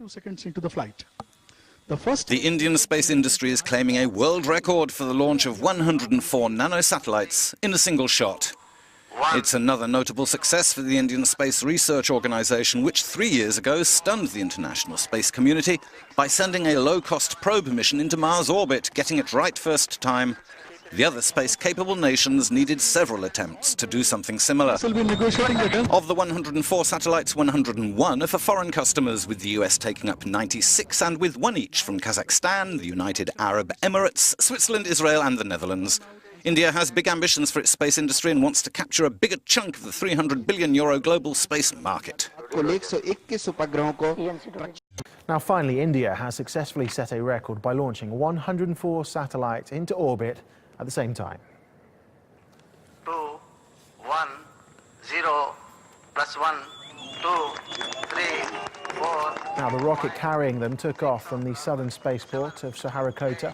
2 seconds into the flight. The Indian space industry is claiming a world record for the launch of 104 nanosatellites in a single shot. It's another notable success for the Indian Space Research Organisation, which 3 years ago stunned the international space community by sending a low-cost probe mission into Mars orbit, getting it right first time. The other space-capable nations needed several attempts to do something similar. Of the 104 satellites, 101 are for foreign customers, with the US taking up 96 and with one each from Kazakhstan, the United Arab Emirates, Switzerland, Israel and the Netherlands. India has big ambitions for its space industry and wants to capture a bigger chunk of the €300 billion global space market. Now finally, India has successfully set a record by launching 104 satellites into orbit at the same time. 2, 1, 0, plus 1, 2, 3, 4. Now the rocket carrying them took off from the southern spaceport of Saharikota.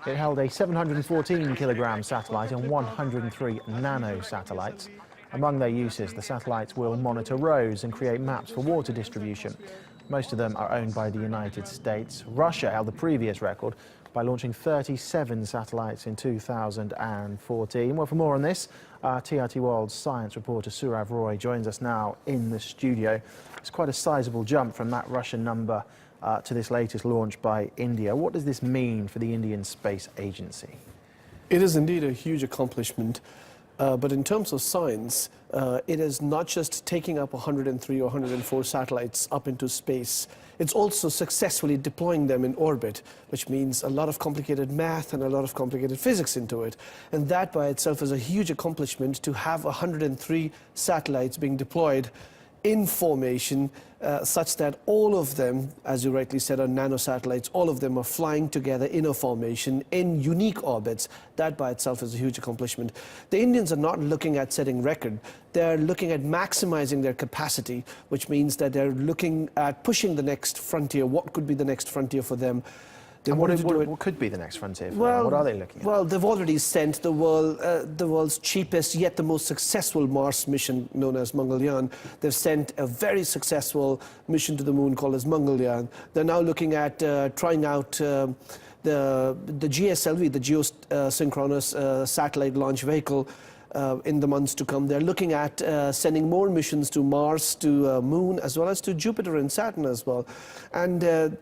It held a 714-kilogram satellite and 103 nano-satellites. Among their uses, the satellites will monitor roads and create maps for water distribution. Most of them are owned by the United States. Russia held the previous record by launching 37 satellites in 2014. Well, for more on this, TRT World's science reporter Surav Roy joins us now in the studio. It's quite a sizable jump from that Russian number to this latest launch by India. What does this mean for the Indian Space Agency? It is indeed a huge accomplishment, but in terms of science, it is not just taking up 103 or 104 satellites up into space. It's also successfully deploying them in orbit, which means a lot of complicated math and a lot of complicated physics into it. And that by itself is a huge accomplishment, to have 103 satellites being deployed in formation, such that all of them, as you rightly said, are nanosatellites. All of them are flying together in a formation in unique orbits. That by itself is a huge accomplishment. The Indians are not looking at setting record. They're looking at maximizing their capacity, which means that they're looking at pushing the next frontier. What could be the next frontier for them? And what could be the next frontier for them? What are they looking at? Well, they've already sent the world's cheapest yet the most successful Mars mission, known as Mangalyaan. They've sent a very successful mission to the moon called as Mangalyaan. They're now looking at trying out the GSLV, the Geosynchronous Satellite Launch Vehicle, in the months to come. They're looking at sending more missions to Mars, to Moon, as well as to Jupiter and Saturn as well. And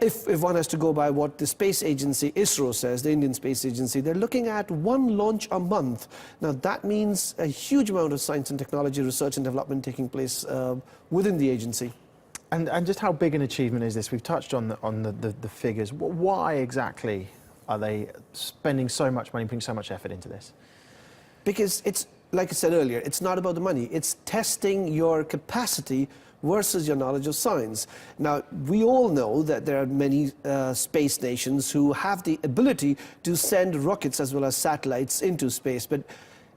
if one has to go by what the space agency ISRO says, the Indian Space Agency, they're looking at one launch a month. Now that means a huge amount of science and technology research and development taking place within the agency. And just how big an achievement is this? We've touched on the figures. Why exactly are they spending so much money, putting so much effort into this? Because it's, like I said earlier, it's not about the money. It's testing your capacity versus your knowledge of science. Now, we all know that there are many space nations who have the ability to send rockets as well as satellites into space, but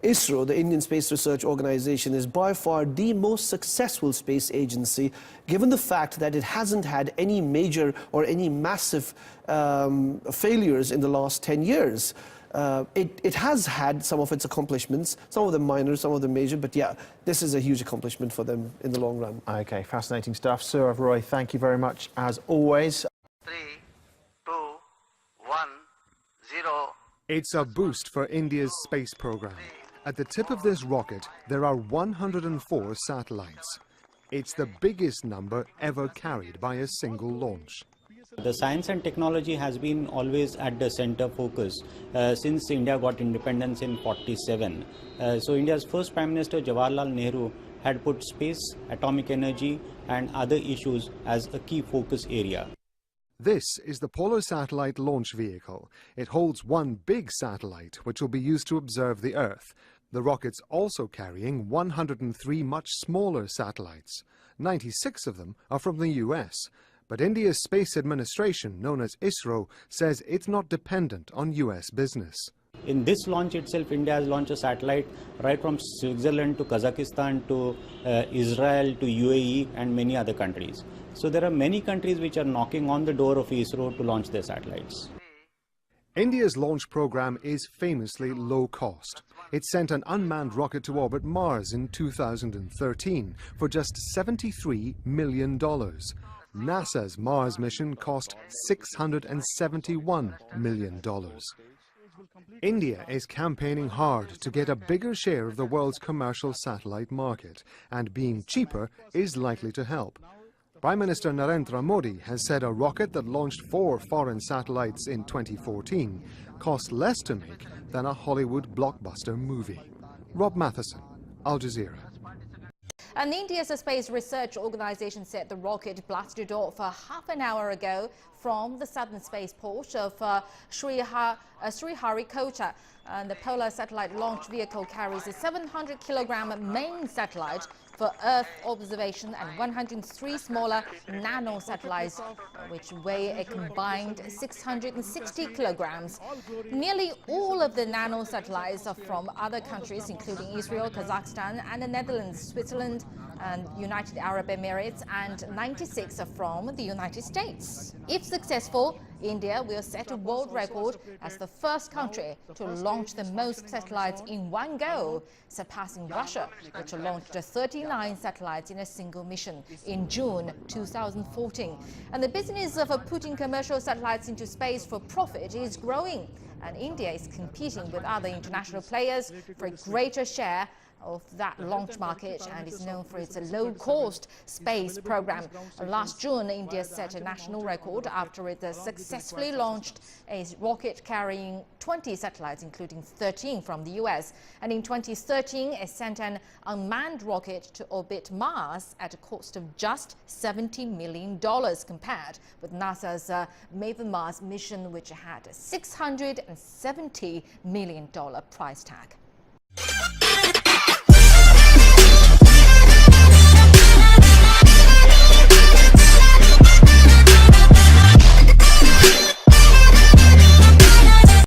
ISRO, the Indian Space Research Organization, is by far the most successful space agency, given the fact that it hasn't had any major or any massive failures in the last 10 years. It has had some of its accomplishments, some of them minor, some of them major, but yeah, this is a huge accomplishment for them in the long run. Okay, fascinating stuff. Surav Roy, thank you very much as always. 3, 2, 1, 0. It's a boost for India's space program. At the tip of this rocket, there are 104 satellites. It's the biggest number ever carried by a single launch. The science and technology has been always at the center focus since India got independence in 47. So India's first Prime Minister Jawaharlal Nehru had put space, atomic energy and other issues as a key focus area. This is the Polar Satellite Launch Vehicle. It holds one big satellite which will be used to observe the Earth. The rocket's also carrying 103 much smaller satellites. 96 of them are from the US. But India's Space Administration, known as ISRO, says it's not dependent on US business. In this launch itself, India has launched a satellite right from Switzerland to Kazakhstan to Israel to UAE and many other countries. So there are many countries which are knocking on the door of ISRO to launch their satellites. India's launch program is famously low cost. It sent an unmanned rocket to orbit Mars in 2013 for just $73 million. NASA's Mars mission cost $671 million. India is campaigning hard to get a bigger share of the world's commercial satellite market, and being cheaper is likely to help. Prime Minister Narendra Modi has said a rocket that launched 4 foreign satellites in 2014 cost less to make than a Hollywood blockbuster movie. Rob Matheson, Al Jazeera. And India's Space Research Organization said the rocket blasted off half an hour ago from the southern spaceport of Sriharikota. And the Polar Satellite Launch Vehicle carries a 700-kilogram main satellite for Earth observation and 103 smaller nano-satellites, which weigh a combined 660 kilograms. Nearly all of the nano-satellites are from other countries, including Israel, Kazakhstan, and the Netherlands, Switzerland, and United Arab Emirates, and 96 are from the United States. If successful, India will set a world record as the first country to launch the most satellites in one go, surpassing Russia, which launched 39 satellites in a single mission in June 2014. And the business of putting commercial satellites into space for profit is growing, and India is competing with other international players for a greater share of that launch market, and is known for its low-cost space program. Last June, India set a national record after it successfully launched a rocket carrying 20 satellites, including 13 from the US. And in 2013, it sent an unmanned rocket to orbit Mars at a cost of just $70 million, compared with NASA's Maven Mars mission, which had a $670 million price tag.